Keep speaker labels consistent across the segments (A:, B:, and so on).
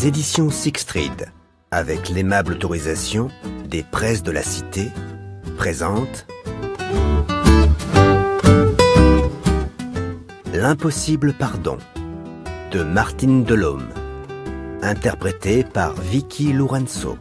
A: Les éditions Sixtreed, avec l'aimable autorisation des presses de la Cité, présentent L'impossible pardon de Martine Delhomme, interprété par Vicky Lourenço.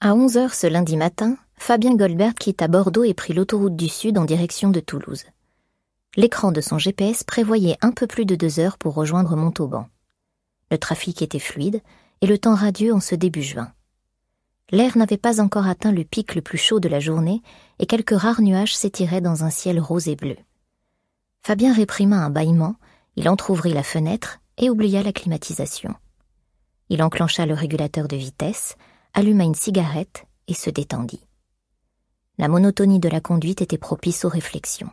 B: À 11h ce lundi matin, Fabien Goldberg quitta Bordeaux et prit l'autoroute du Sud en direction de Toulouse. L'écran de son GPS prévoyait un peu plus de 2 heures pour rejoindre Montauban. Le trafic était fluide et le temps radieux en ce début juin. L'air n'avait pas encore atteint le pic le plus chaud de la journée et quelques rares nuages s'étiraient dans un ciel rose et bleu. Fabien réprima un bâillement, il entr'ouvrit la fenêtre et oublia la climatisation. Il enclencha le régulateur de vitesse, alluma une cigarette et se détendit. La monotonie de la conduite était propice aux réflexions.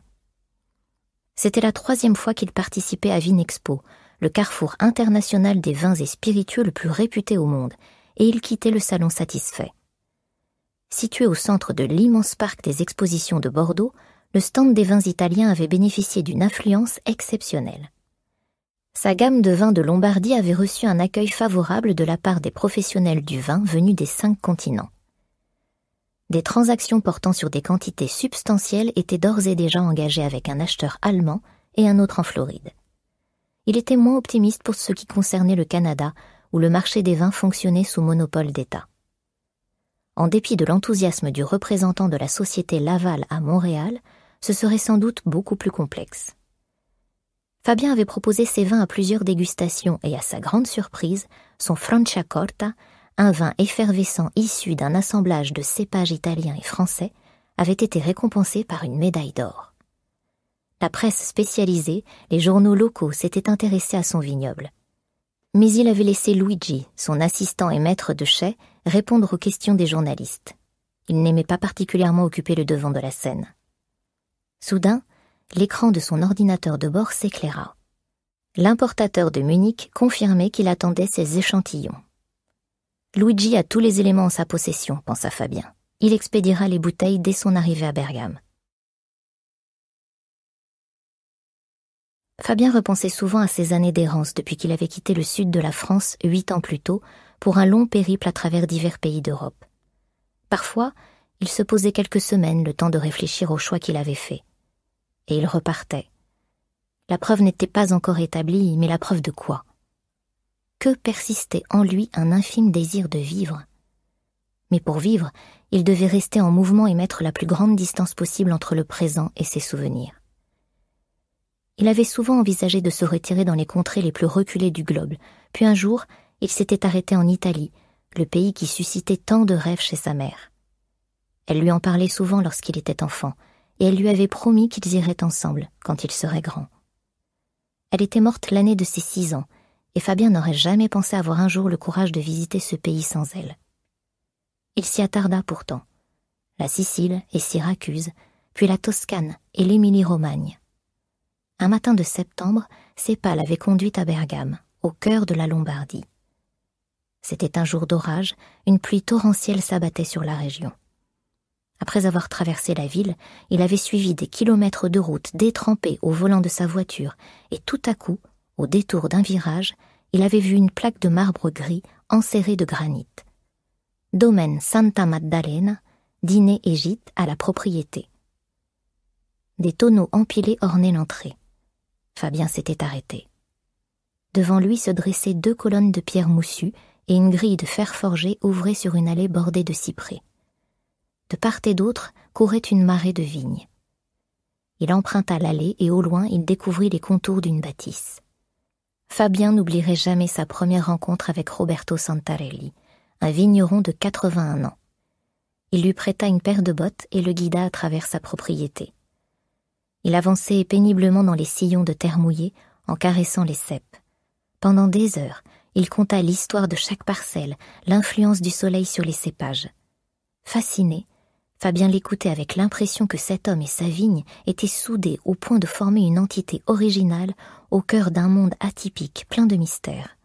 B: C'était la 3e fois qu'il participait à Vinexpo, le carrefour international des vins et spiritueux le plus réputé au monde, et il quittait le salon satisfait. Situé au centre de l'immense parc des expositions de Bordeaux, le stand des vins italiens avait bénéficié d'une affluence exceptionnelle. Sa gamme de vins de Lombardie avait reçu un accueil favorable de la part des professionnels du vin venus des 5 continents. Des transactions portant sur des quantités substantielles étaient d'ores et déjà engagées avec un acheteur allemand et un autre en Floride. Il était moins optimiste pour ce qui concernait le Canada, où le marché des vins fonctionnait sous monopole d'État. En dépit de l'enthousiasme du représentant de la société Laval à Montréal, ce serait sans doute beaucoup plus complexe. Fabien avait proposé ses vins à plusieurs dégustations et à sa grande surprise, son Franciacorta, un vin effervescent issu d'un assemblage de cépages italiens et français, avait été récompensé par une médaille d'or. La presse spécialisée, les journaux locaux s'étaient intéressés à son vignoble. Mais il avait laissé Luigi, son assistant et maître de chai, répondre aux questions des journalistes. Il n'aimait pas particulièrement occuper le devant de la scène. Soudain, l'écran de son ordinateur de bord s'éclaira. L'importateur de Munich confirmait qu'il attendait ses échantillons. Luigi a tous les éléments en sa possession, pensa Fabien. Il expédiera les bouteilles dès son arrivée à Bergame. Fabien repensait souvent à ses années d'errance depuis qu'il avait quitté le sud de la France 8 ans plus tôt pour un long périple à travers divers pays d'Europe. Parfois, il se posait quelques semaines le temps de réfléchir au choix qu'il avait fait. Et il repartait. La preuve n'était pas encore établie, mais la preuve de quoi? Que persistait en lui un infime désir de vivre. Mais pour vivre, il devait rester en mouvement et mettre la plus grande distance possible entre le présent et ses souvenirs. Il avait souvent envisagé de se retirer dans les contrées les plus reculées du globe, puis un jour, il s'était arrêté en Italie, le pays qui suscitait tant de rêves chez sa mère. Elle lui en parlait souvent lorsqu'il était enfant, et elle lui avait promis qu'ils iraient ensemble quand il serait grand. Elle était morte l'année de ses 6 ans, et Fabien n'aurait jamais pensé avoir un jour le courage de visiter ce pays sans elle. Il s'y attarda pourtant. La Sicile et Syracuse, puis la Toscane et l'Émilie-Romagne. Un matin de septembre, ses pas l'avaient conduite à Bergame, au cœur de la Lombardie. C'était un jour d'orage, une pluie torrentielle s'abattait sur la région. Après avoir traversé la ville, il avait suivi des kilomètres de route détrempé au volant de sa voiture, et tout à coup, au détour d'un virage, il avait vu une plaque de marbre gris enserrée de granit. Domaine Santa Maddalena, dîner et gîte à la propriété. Des tonneaux empilés ornaient l'entrée. Fabien s'était arrêté. Devant lui se dressaient 2 colonnes de pierre moussue et une grille de fer forgé ouvrait sur une allée bordée de cyprès. De part et d'autre courait une marée de vignes. Il emprunta l'allée et au loin il découvrit les contours d'une bâtisse. Fabien n'oublierait jamais sa première rencontre avec Roberto Santarelli, un vigneron de 81 ans. Il lui prêta une paire de bottes et le guida à travers sa propriété. Il avançait péniblement dans les sillons de terre mouillée en caressant les cèpes. Pendant des heures, il conta l'histoire de chaque parcelle, l'influence du soleil sur les cépages. Fasciné, Fabien l'écoutait avec l'impression que cet homme et sa vigne étaient soudés au point de former une entité originale au cœur d'un monde atypique, plein de mystères.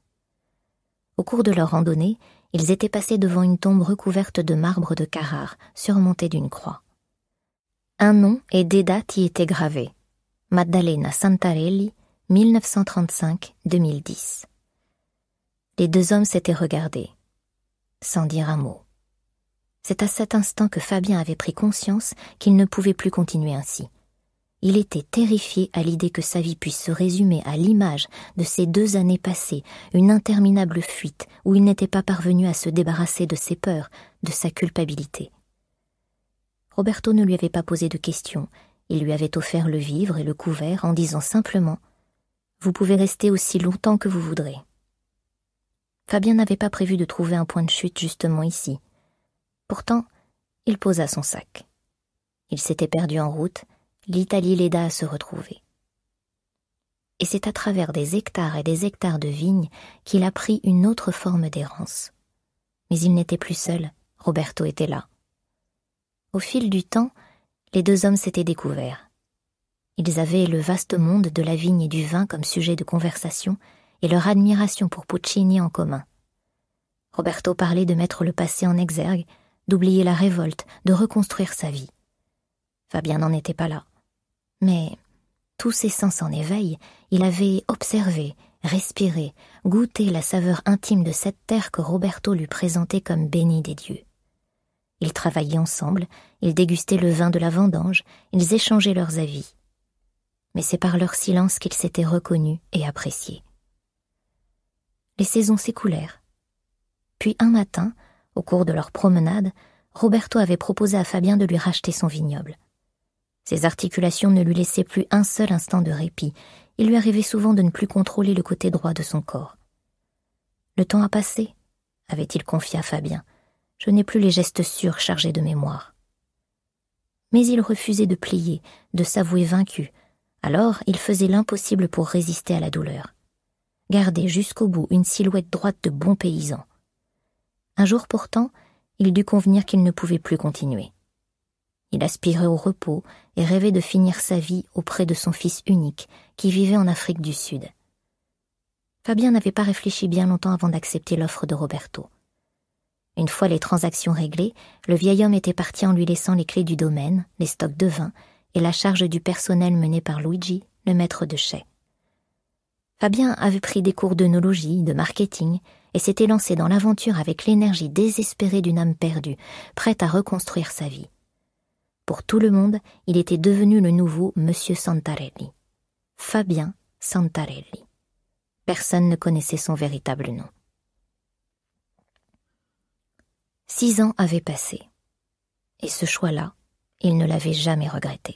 B: Au cours de leur randonnée, ils étaient passés devant une tombe recouverte de marbre de Carrare, surmontée d'une croix. Un nom et des dates y étaient gravés. Maddalena Santarelli, 1935-2010. Les deux hommes s'étaient regardés, sans dire un mot. C'est à cet instant que Fabien avait pris conscience qu'il ne pouvait plus continuer ainsi. Il était terrifié à l'idée que sa vie puisse se résumer à l'image de ces 2 années passées, une interminable fuite où il n'était pas parvenu à se débarrasser de ses peurs, de sa culpabilité. Roberto ne lui avait pas posé de questions, il lui avait offert le vivre et le couvert en disant simplement « Vous pouvez rester aussi longtemps que vous voudrez ». Fabien n'avait pas prévu de trouver un point de chute justement ici. Pourtant, il posa son sac. Il s'était perdu en route, l'Italie l'aida à se retrouver. Et c'est à travers des hectares et des hectares de vignes qu'il a pris une autre forme d'errance. Mais il n'était plus seul, Roberto était là. Au fil du temps, les deux hommes s'étaient découverts. Ils avaient le vaste monde de la vigne et du vin comme sujet de conversation et leur admiration pour Puccini en commun. Roberto parlait de mettre le passé en exergue, d'oublier la révolte, de reconstruire sa vie. Fabien n'en était pas là. Mais, tous ses sens en éveil, il avait observé, respiré, goûté la saveur intime de cette terre que Roberto lui présentait comme bénie des dieux. Ils travaillaient ensemble, ils dégustaient le vin de la vendange, ils échangeaient leurs avis. Mais c'est par leur silence qu'ils s'étaient reconnus et appréciés. Les saisons s'écoulèrent. Puis un matin, au cours de leur promenade, Roberto avait proposé à Fabien de lui racheter son vignoble. Ses articulations ne lui laissaient plus un seul instant de répit. Il lui arrivait souvent de ne plus contrôler le côté droit de son corps. « Le temps a passé », avait-il confié à Fabien. « Je n'ai plus les gestes sûrs chargés de mémoire. » Mais il refusait de plier, de s'avouer vaincu. Alors il faisait l'impossible pour résister à la douleur. Garder jusqu'au bout une silhouette droite de bon paysan. Un jour pourtant, il dut convenir qu'il ne pouvait plus continuer. Il aspirait au repos et rêvait de finir sa vie auprès de son fils unique, qui vivait en Afrique du Sud. Fabien n'avait pas réfléchi bien longtemps avant d'accepter l'offre de Roberto. Une fois les transactions réglées, le vieil homme était parti en lui laissant les clés du domaine, les stocks de vin et la charge du personnel mené par Luigi, le maître de chai. Fabien avait pris des cours d'œnologie, de marketing, et s'était lancé dans l'aventure avec l'énergie désespérée d'une âme perdue, prête à reconstruire sa vie. Pour tout le monde, il était devenu le nouveau Monsieur Santarelli. Fabien Santarelli. Personne ne connaissait son véritable nom. 6 ans avaient passé, et ce choix-là, il ne l'avait jamais regretté.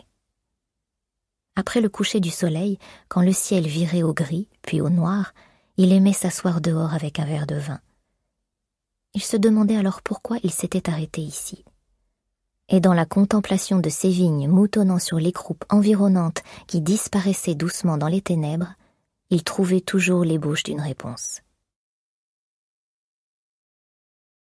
B: Après le coucher du soleil, quand le ciel virait au gris, puis au noir, il aimait s'asseoir dehors avec un verre de vin. Il se demandait alors pourquoi il s'était arrêté ici. Et dans la contemplation de ces vignes moutonnant sur les croupes environnantes qui disparaissaient doucement dans les ténèbres, il trouvait toujours l'ébauche d'une réponse.